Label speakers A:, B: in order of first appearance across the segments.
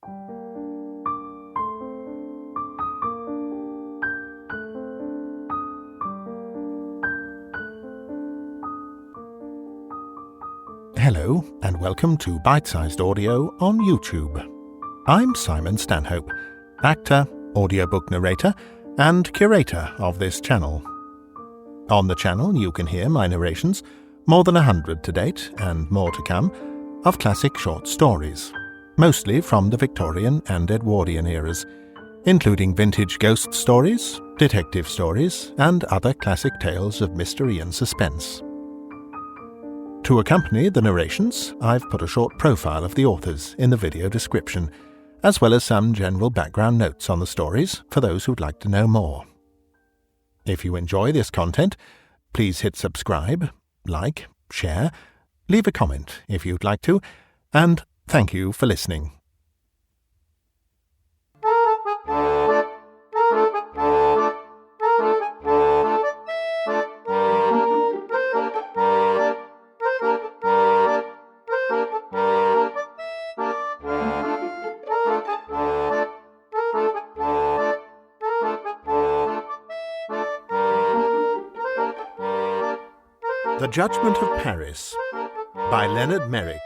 A: Hello, and welcome to Bitesized Audio on YouTube. I'm Simon Stanhope, actor, audiobook narrator, and curator of this channel. On the channel you can hear my narrations, more than 100 to date, and more to come, of classic short stories, mostly from the Victorian and Edwardian eras, including vintage ghost stories, detective stories, and other classic tales of mystery and suspense. To accompany the narrations, I've put a short profile of the authors in the video description, as well as some general background notes on the stories for those who'd like to know more. If you enjoy this content, please hit subscribe, like, share, leave a comment if you'd like to, and thank you for listening. The Judgement of Paris by Leonard Merrick.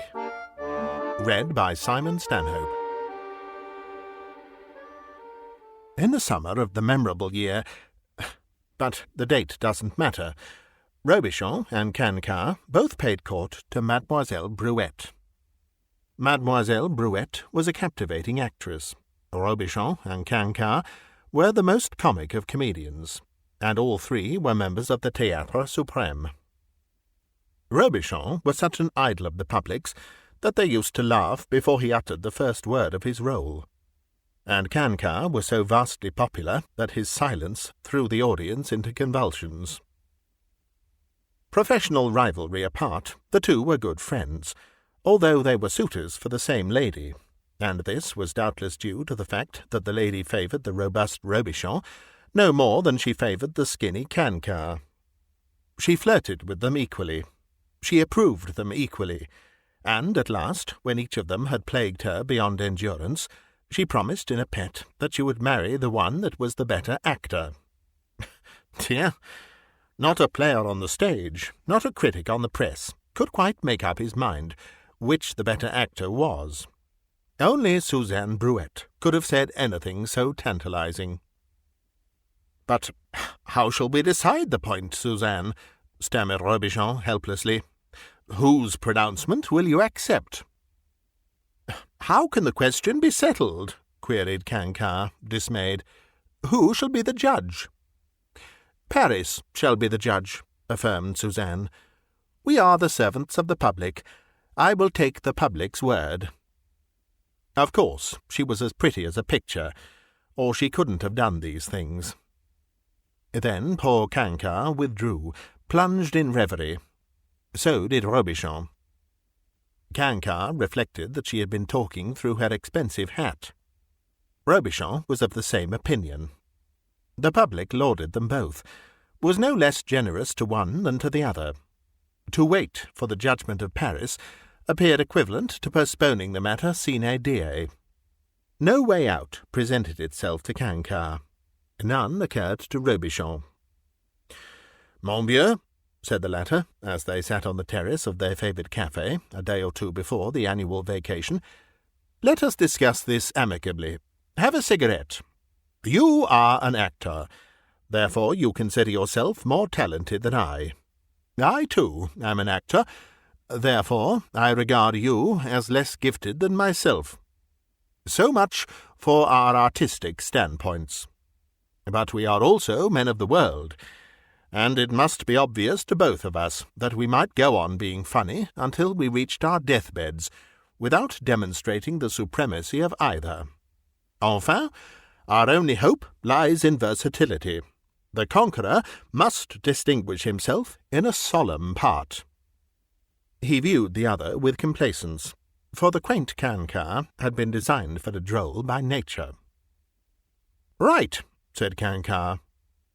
A: Read by Simon Stanhope. In the summer of the memorable year, but the date doesn't matter, Robichon and Quinquart both paid court to Mademoiselle Brouette. Mademoiselle Brouette was a captivating actress. Robichon and Quinquart were the most comic of comedians, and all three were members of the Théâtre Suprême. Robichon was such an idol of the public's that they used to laugh before he uttered the first word of his role, and Quinquart was so vastly popular that his silence threw the audience into convulsions. Professional rivalry apart, the two were good friends, although they were suitors for the same lady, and this was doubtless due to the fact that the lady favoured the robust Robichon no more than she favoured the skinny Quinquart. She flirted with them equally. She approved them equally, and at last, when each of them had plagued her beyond endurance, she promised in a pet that she would marry the one that was the better actor. Tiens, not a player on the stage, not a critic on the press, could quite make up his mind which the better actor was. Only Suzanne Brouette could have said anything so tantalizing. "But how shall we decide the point, Suzanne?" stammered Robichon helplessly. "Whose pronouncement will you accept?" "How can the question be settled?" queried Quinquart, dismayed. "Who shall be the judge?" "Paris shall be the judge," affirmed Suzanne. "We are the servants of the public. I will take the public's word." Of course, she was as pretty as a picture, or she couldn't have done these things. Then poor Quinquart withdrew, plunged in reverie. So did Robichon. Quinquart reflected that she had been talking through her expensive hat. Robichon was of the same opinion. The public lauded them both, was no less generous to one than to the other. To wait for the Judgement of Paris appeared equivalent to postponing the matter sine die. No way out presented itself to Quinquart. None occurred to Robichon. "Mon vieux," said the latter, as they sat on the terrace of their favourite café a day or two before the annual vacation, "let us discuss this amicably. Have a cigarette. You are an actor, therefore you consider yourself more talented than I. I, too, am an actor, therefore I regard you as less gifted than myself. So much for our artistic standpoints. But we are also men of the world, and it must be obvious to both of us that we might go on being funny until we reached our deathbeds, without demonstrating the supremacy of either. Enfin, our only hope lies in versatility. The conqueror must distinguish himself in a solemn part." He viewed the other with complacence, for the quaint Quinquart had been designed for a droll by nature. "Right," said Quinquart.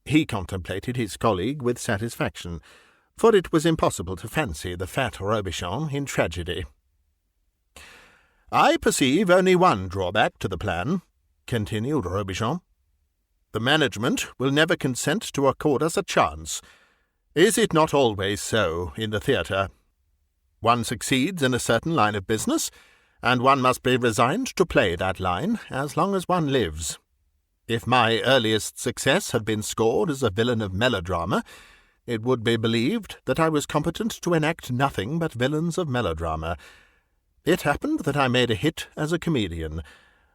A: He contemplated his colleague with satisfaction, for it was impossible to fancy the fat Robichon in tragedy. "I perceive only one drawback to the plan," continued Robichon. "The management will never consent to accord us a chance. Is it not always so in the theatre? One succeeds in a certain line of business, and one must be resigned to play that line as long as one lives. If my earliest success had been scored as a villain of melodrama, it would be believed that I was competent to enact nothing but villains of melodrama. It happened that I made a hit as a comedian,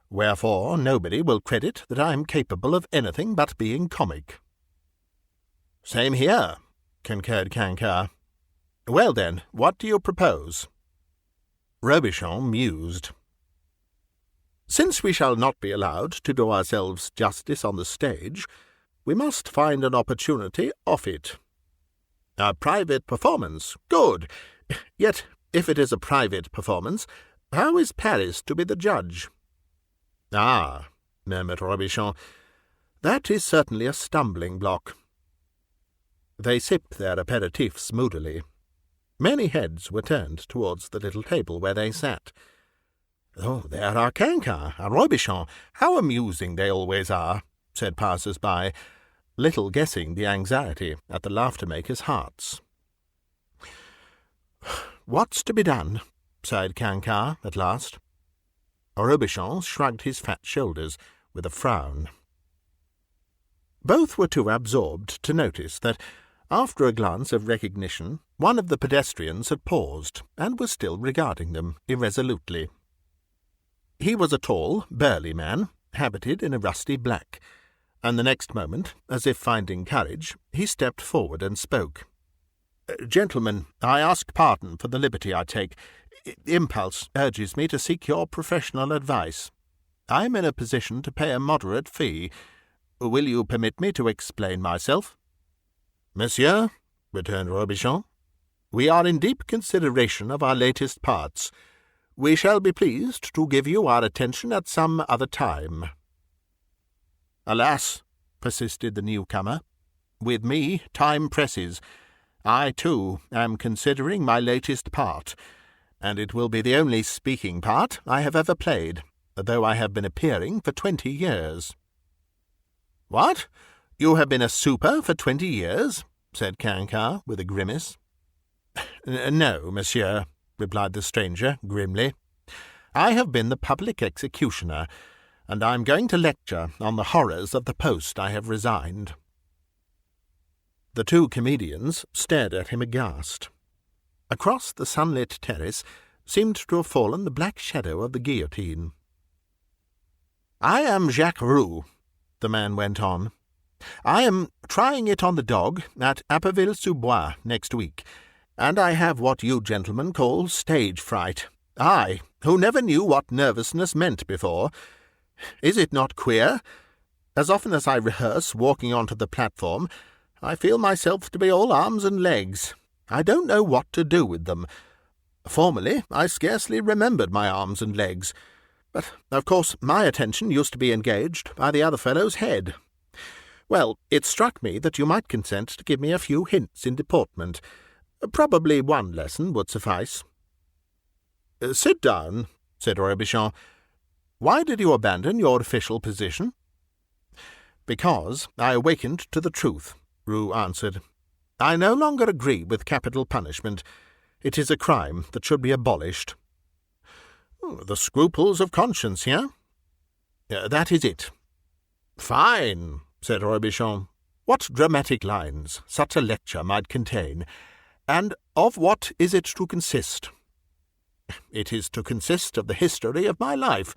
A: wherefore nobody will credit that I am capable of anything but being comic." "Same here," concurred Quinquart. "Well, then, what do you propose?" Robichon mused. "Since we shall not be allowed to do ourselves justice on the stage, we must find an opportunity off it. A private performance, good. Yet, if it is a private performance, how is Paris to be the judge?" "Ah," murmured Robichon, "that is certainly a stumbling block." They sipped their aperitifs moodily. Many heads were turned towards the little table where they sat. "Oh, there are Quinquart and Robichon. How amusing they always are," said passers-by, little guessing the anxiety at the laughter-makers' hearts. "What's to be done?" sighed Quinquart at last. Robichon shrugged his fat shoulders with a frown. Both were too absorbed to notice that, after a glance of recognition, one of the pedestrians had paused and was still regarding them irresolutely. He was a tall, burly man, habited in a rusty black, and the next moment, as if finding courage, he stepped forward and spoke. "Gentlemen, I ask pardon for the liberty I take. Impulse urges me to seek your professional advice. I am in a position to pay a moderate fee. Will you permit me to explain myself?" "Monsieur," returned Robichon, "we are in deep consideration of our latest parts. We shall be pleased to give you our attention at some other time." "Alas," persisted the newcomer, "with me time presses. I, too, am considering my latest part, and it will be the only speaking part I have ever played, though I have been appearing for 20 years. "What? You have been a super for 20 years?" said Quinquart with a grimace. "No, monsieur," replied the stranger grimly. "I have been the public executioner, and I am going to lecture on the horrors of the post I have resigned." The two comedians stared at him aghast. Across the sunlit terrace seemed to have fallen the black shadow of the guillotine. "I am Jacques Roux," the man went on. "I am trying it on the dog at Abbeville-sous-Bois next week, and I have what you gentlemen call stage fright. I, who never knew what nervousness meant before. Is it not queer? As often as I rehearse walking onto the platform, I feel myself to be all arms and legs. I don't know what to do with them. Formerly I scarcely remembered my arms and legs, but of course my attention used to be engaged by the other fellow's head. Well, it struck me that you might consent to give me a few hints in deportment. Probably one lesson would suffice." "Sit down," said Robichon. "Why did you abandon your official position?" "Because I awakened to the truth," Roux answered. "I no longer agree with capital punishment. It is a crime that should be abolished." "The scruples of conscience here?" "That is it." "Fine," said Robichon. "What dramatic lines such a lecture might contain. And of what is it to consist?" "It is to consist of the history of my life,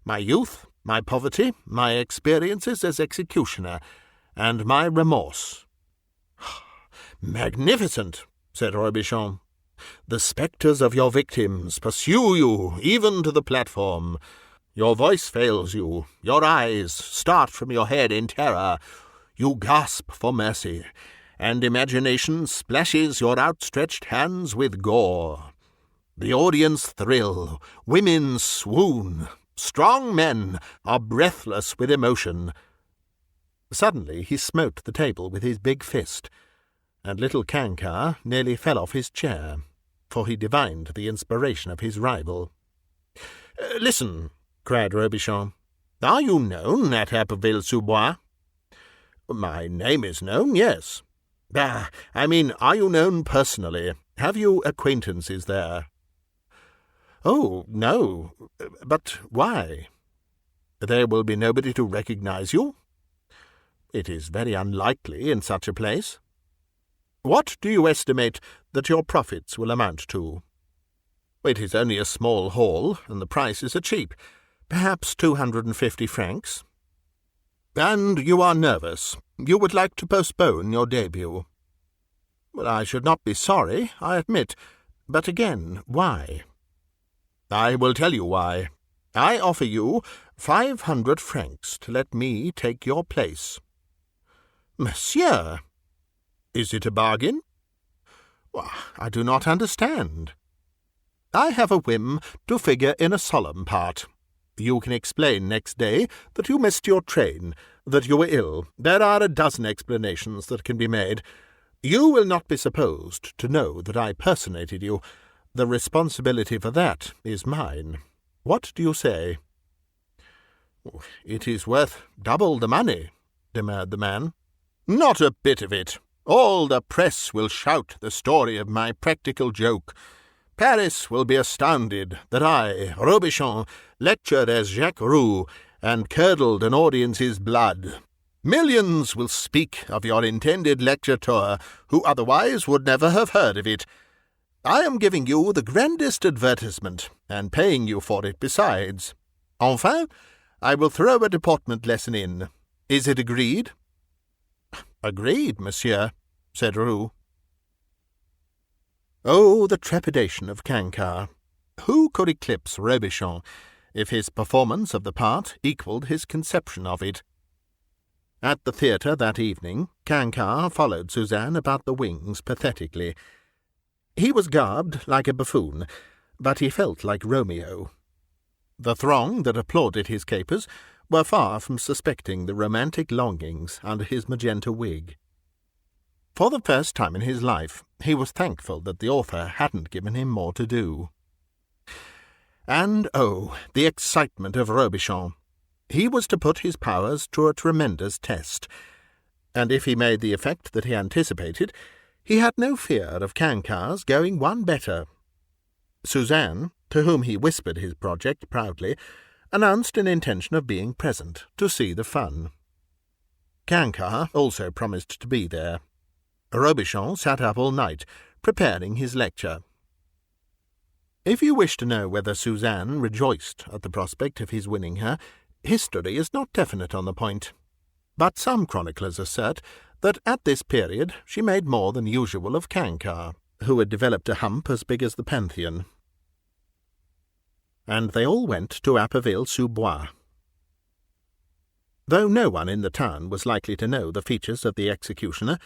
A: my youth, my poverty, my experiences as executioner, and my remorse." "Magnificent," said Robichon. "The spectres of your victims pursue you even to the platform. Your voice fails you, your eyes start from your head in terror. You gasp for mercy, and imagination splashes your outstretched hands with gore. The audience thrill, women swoon, strong men are breathless with emotion." Suddenly he smote the table with his big fist, and little Quinquart nearly fell off his chair, for he divined the inspiration of his rival. Listen, cried Robichon. Are you known at Abbeville-sous-Bois? My name is known, yes. I mean, are you known personally? Have you acquaintances there? Oh, no. But why? There will be nobody to recognize you? It is very unlikely in such a place. What do you estimate that your profits will amount to? It is only a small hall, and the prices are cheap. Perhaps 250 francs. And you are nervous. You would like to postpone your debut. Well, I should not be sorry, I admit. But again, why? I will tell you why. I offer you 500 francs to let me take your place. Monsieur! Is it a bargain? I do not understand. I have a whim to figure in a solemn part. You can explain next day that you missed your train, that you were ill. There are a dozen explanations that can be made. You will not be supposed to know that I personated you. The responsibility for that is mine. What do you say? It is worth double the money, demurred the man. Not a bit of it. All the press will shout the story of my practical joke. Paris will be astounded that I, Robichon, lectured as Jacques Roux and curdled an audience's blood. Millions will speak of your intended lecture tour, who otherwise would never have heard of it. I am giving you the grandest advertisement, and paying you for it besides. Enfin, I will throw a deportment lesson in. Is it agreed? Agreed, monsieur, said Roux. Oh, the trepidation of Quinquart! Who could eclipse Robichon if his performance of the part equalled his conception of it? At the theatre that evening, Quinquart followed Suzanne about the wings pathetically. He was garbed like a buffoon, but he felt like Romeo. The throng that applauded his capers were far from suspecting the romantic longings under his magenta wig. For the first time in his life, he was thankful that the author hadn't given him more to do. And, oh, the excitement of Robichon! He was to put his powers to a tremendous test, and if he made the effect that he anticipated, he had no fear of Quinquart's going one better. Suzanne, to whom he whispered his project proudly, announced an intention of being present to see the fun. Quinquart also promised to be there. Robichon sat up all night, preparing his lecture. If you wish to know whether Suzanne rejoiced at the prospect of his winning her, history is not definite on the point. But some chroniclers assert that at this period she made more than usual of Quinquart, who had developed a hump as big as the Pantheon. And they all went to Abbeville-sous-Bois. Though no one in the town was likely to know the features of the executioner,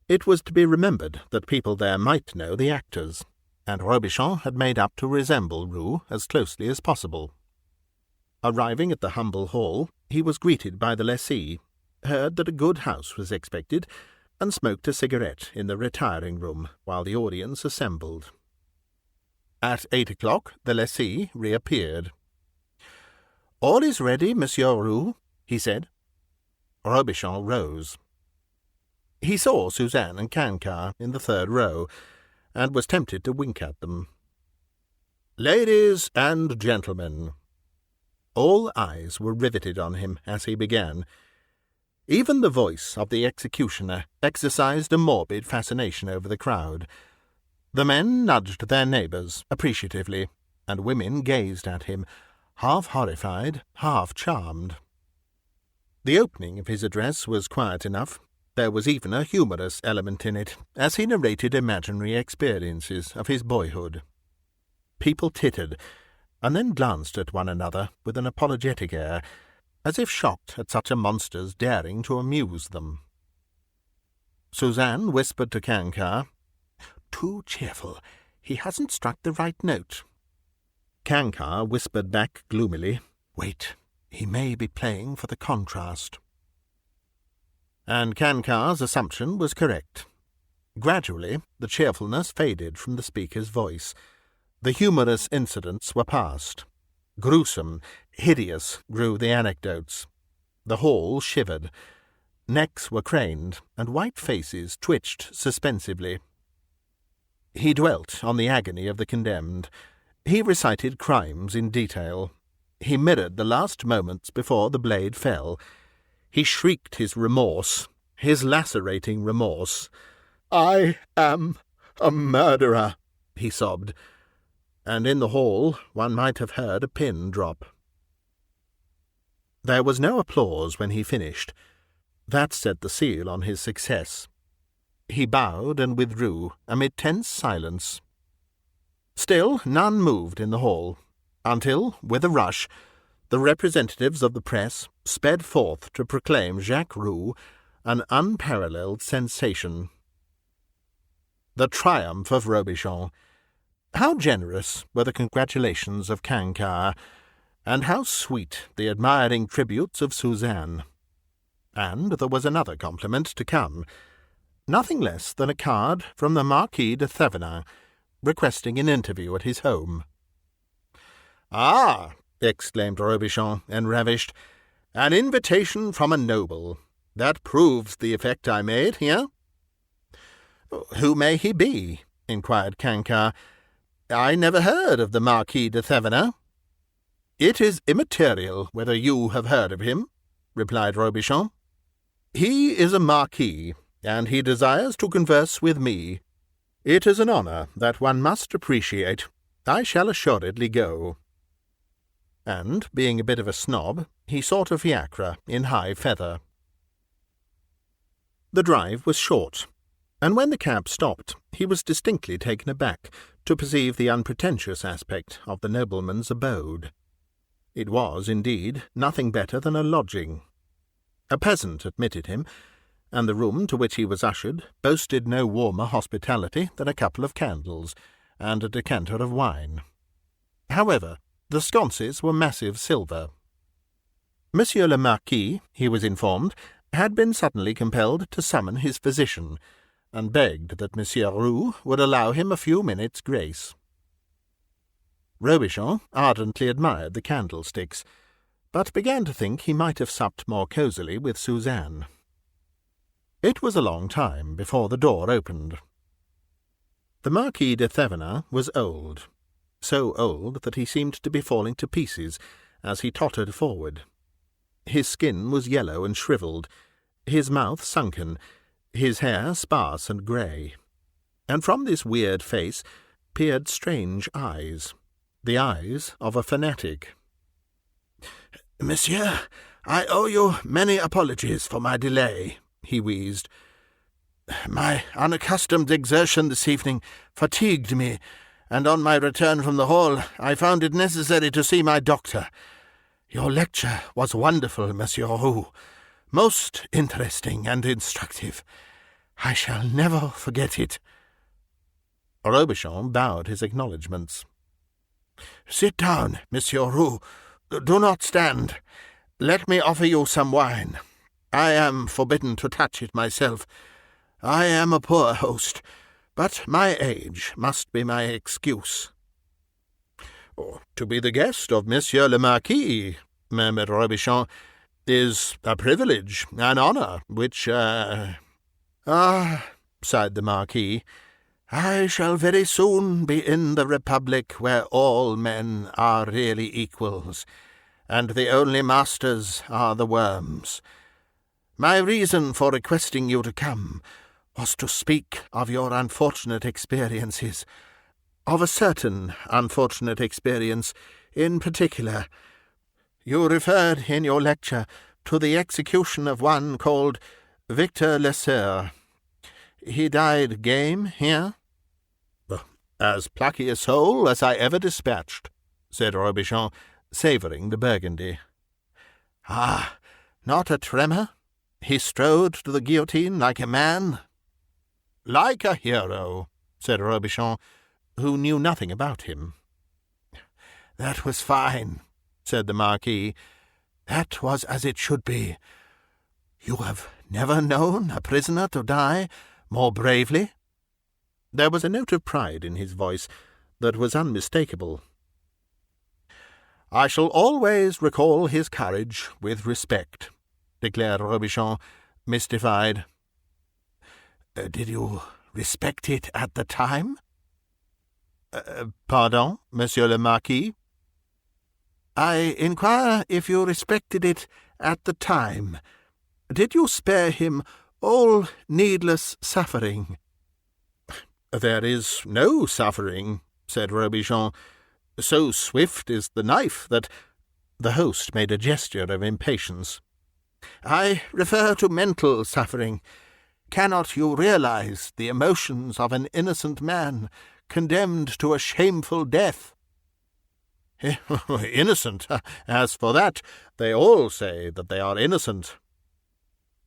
A: it was to be remembered that people there might know the actors, and Robichon had made up to resemble Roux as closely as possible. Arriving at the humble hall, he was greeted by the lessee, heard that a good house was expected, and smoked a cigarette in the retiring room while the audience assembled. At 8 o'clock the lessee reappeared. "All is ready, Monsieur Roux," he said. Robichon rose. He saw Suzanne and Quinquart in the third row, and was tempted to wink at them. "Ladies and gentlemen." All eyes were riveted on him as he began. Even the voice of the executioner exercised a morbid fascination over the crowd. The men nudged their neighbours appreciatively, and women gazed at him, half horrified, half charmed. The opening of his address was quiet enough. There was even a humorous element in it, as he narrated imaginary experiences of his boyhood. People tittered, and then glanced at one another with an apologetic air, as if shocked at such a monster's daring to amuse them. Suzanne whispered to Quinquart, "Too cheerful. He hasn't struck the right note." Quinquart whispered back gloomily, "Wait, he may be playing for the contrast." And Quinquart's assumption was correct. Gradually the cheerfulness faded from the speaker's voice. The humorous incidents were past. Gruesome, hideous grew the anecdotes. The hall shivered. Necks were craned, and white faces twitched suspensively. He dwelt on the agony of the condemned. He recited crimes in detail. He mirrored the last moments before the blade fell. He shrieked his remorse, his lacerating remorse. "I am a murderer," he sobbed, and in the hall one might have heard a pin drop. There was no applause when he finished. That set the seal on his success. He bowed and withdrew amid tense silence. Still none moved in the hall, until, with a rush, the representatives of the press sped forth to proclaim Jacques Roux an unparalleled sensation. The triumph of Robichon. How generous were the congratulations of Quinquart, and how sweet the admiring tributes of Suzanne. And there was another compliment to come, nothing less than a card from the Marquis de Thevenin, requesting an interview at his home. "Ah!" exclaimed Robichon, enravished. "An invitation from a noble. That proves the effect I made, here." "Who may he be?" inquired Quinquart. "I never heard of the Marquis de Thevenin." "It is immaterial whether you have heard of him," replied Robichon. "He is a marquis, and he desires to converse with me. It is an honour that one must appreciate. I shall assuredly go." And, being a bit of a snob, he sought a fiacre in high feather. The drive was short, and when the cab stopped, he was distinctly taken aback to perceive the unpretentious aspect of the nobleman's abode. It was, indeed, nothing better than a lodging. A peasant admitted him, and the room to which he was ushered boasted no warmer hospitality than a couple of candles and a decanter of wine. However, the sconces were massive silver. Monsieur le Marquis, he was informed, had been suddenly compelled to summon his physician, and begged that Monsieur Roux would allow him a few minutes' grace. Robichon ardently admired the candlesticks, but began to think he might have supped more cosily with Suzanne. It was a long time before the door opened. The Marquis de Thevenin was old, so old that he seemed to be falling to pieces as he tottered forward. His skin was yellow and shriveled, his mouth sunken, his hair sparse and grey, and from this weird face peered strange eyes, the eyes of a fanatic. "Monsieur, I owe you many apologies for my delay," he wheezed. "My unaccustomed exertion this evening fatigued me, and on my return from the hall I found it necessary to see my doctor. Your lecture was wonderful, Monsieur Roux, most interesting and instructive. I shall never forget it." Robichon bowed his acknowledgments. "Sit down, Monsieur Roux. Do not stand. Let me offer you some wine. I am forbidden to touch it myself. I am a poor host, but my age must be my excuse." "To be the guest of Monsieur le Marquis," murmured Robichon, "is a privilege, an honour, which, "Ah," sighed the Marquis, "I shall very soon be in the Republic where all men are really equals, and the only masters are the worms. My reason for requesting you to come was to speak of your unfortunate experiences, of a certain unfortunate experience in particular. You referred in your lecture to the execution of one called Victor Lesser. He died game here?" "As plucky a soul as I ever dispatched," said Robichon, savouring the Burgundy. "Ah, not a tremor? He strode to the guillotine like a man?" "Like a hero," said Robichon, who knew nothing about him. "That was fine," said the Marquis. "That was as it should be. You have never known a prisoner to die more bravely?" There was a note of pride in his voice that was unmistakable. "I shall always recall his courage with respect," declared Robichon, mystified. "Did you respect it at the time?" "Pardon, Monsieur le Marquis?" "I inquire if you respected it at the time. Did you spare him all needless suffering?" "There is no suffering," said Robichon. "So swift is the knife that—" The host made a gesture of impatience. "I refer to mental suffering. Cannot you realize the emotions of an innocent man condemned to a shameful death?" "Innocent? As for that, they all say that they are innocent."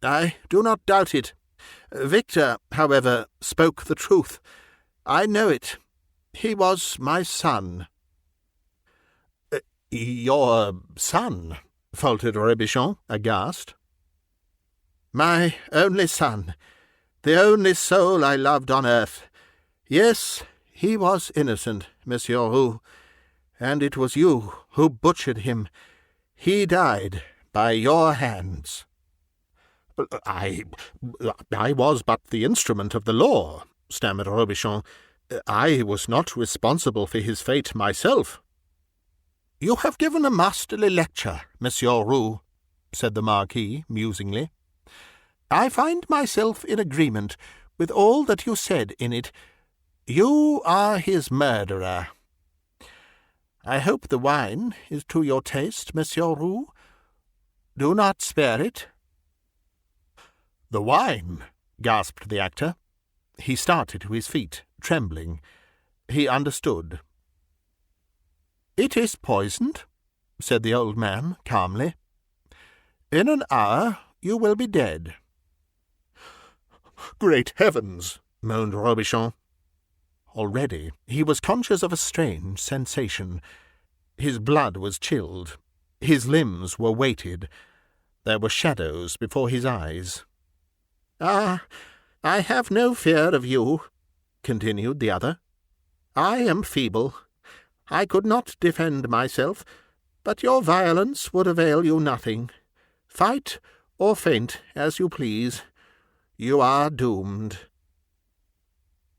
A: "I do not doubt it. Victor, however, spoke the truth. I know it. He was my son." "Your son?" faltered Robichon, aghast. "My only son, the only soul I loved on earth. Yes, he was innocent, Monsieur Roux, and it was you who butchered him. He died by your hands." I was but the instrument of the law," stammered Robichon. "I was not responsible for his fate myself." "You have given a masterly lecture, Monsieur Roux," said the Marquis musingly. "I find myself in agreement with all that you said in it. You are his murderer. I hope the wine is to your taste, Monsieur Roux. Do not spare it." "The wine!" gasped the actor. He started to his feet, trembling. He understood. "It is poisoned," said the old man calmly. "In an hour you will be dead." "Great heavens!" moaned Robichon. Already he was conscious of a strange sensation. His blood was chilled. His limbs were weighted. There were shadows before his eyes. "Ah, I have no fear of you," continued the other. "I am feeble. I could not defend myself, but your violence would avail you nothing. Fight or faint as you please. You are doomed."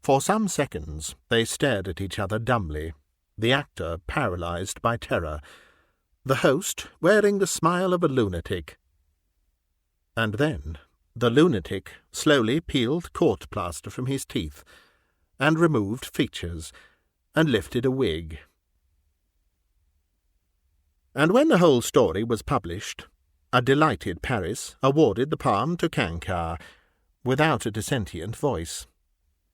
A: For some seconds they stared at each other dumbly, the actor paralyzed by terror, the host wearing the smile of a lunatic. And then the lunatic slowly peeled court plaster from his teeth, and removed features, and lifted a wig. And when the whole story was published, a delighted Paris awarded the palm to Quinquart, without a dissentient voice.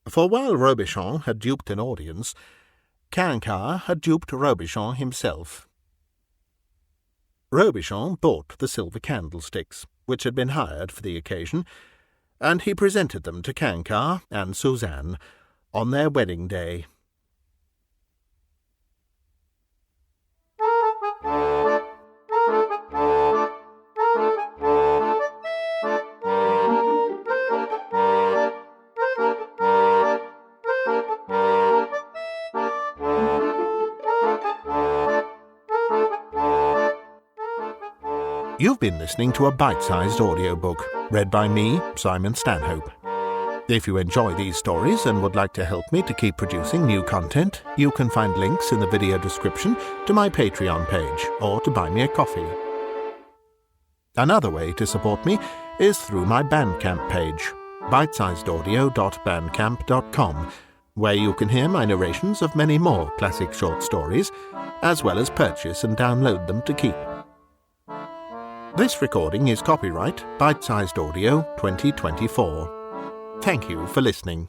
A: For while Robichon had duped an audience, Quinquart had duped Robichon himself. Robichon bought the silver candlesticks, which had been hired for the occasion, and he presented them to Quinquart and Suzanne on their wedding day. You've been listening to a bite-sized audiobook, read by me, Simon Stanhope. If you enjoy these stories and would like to help me to keep producing new content, you can find links in the video description to my Patreon page, or to buy me a coffee. Another way to support me is through my Bandcamp page, bitesizedaudio.bandcamp.com, where you can hear my narrations of many more classic short stories, as well as purchase and download them to keep. This recording is copyright Bitesized Audio 2024. Thank you for listening.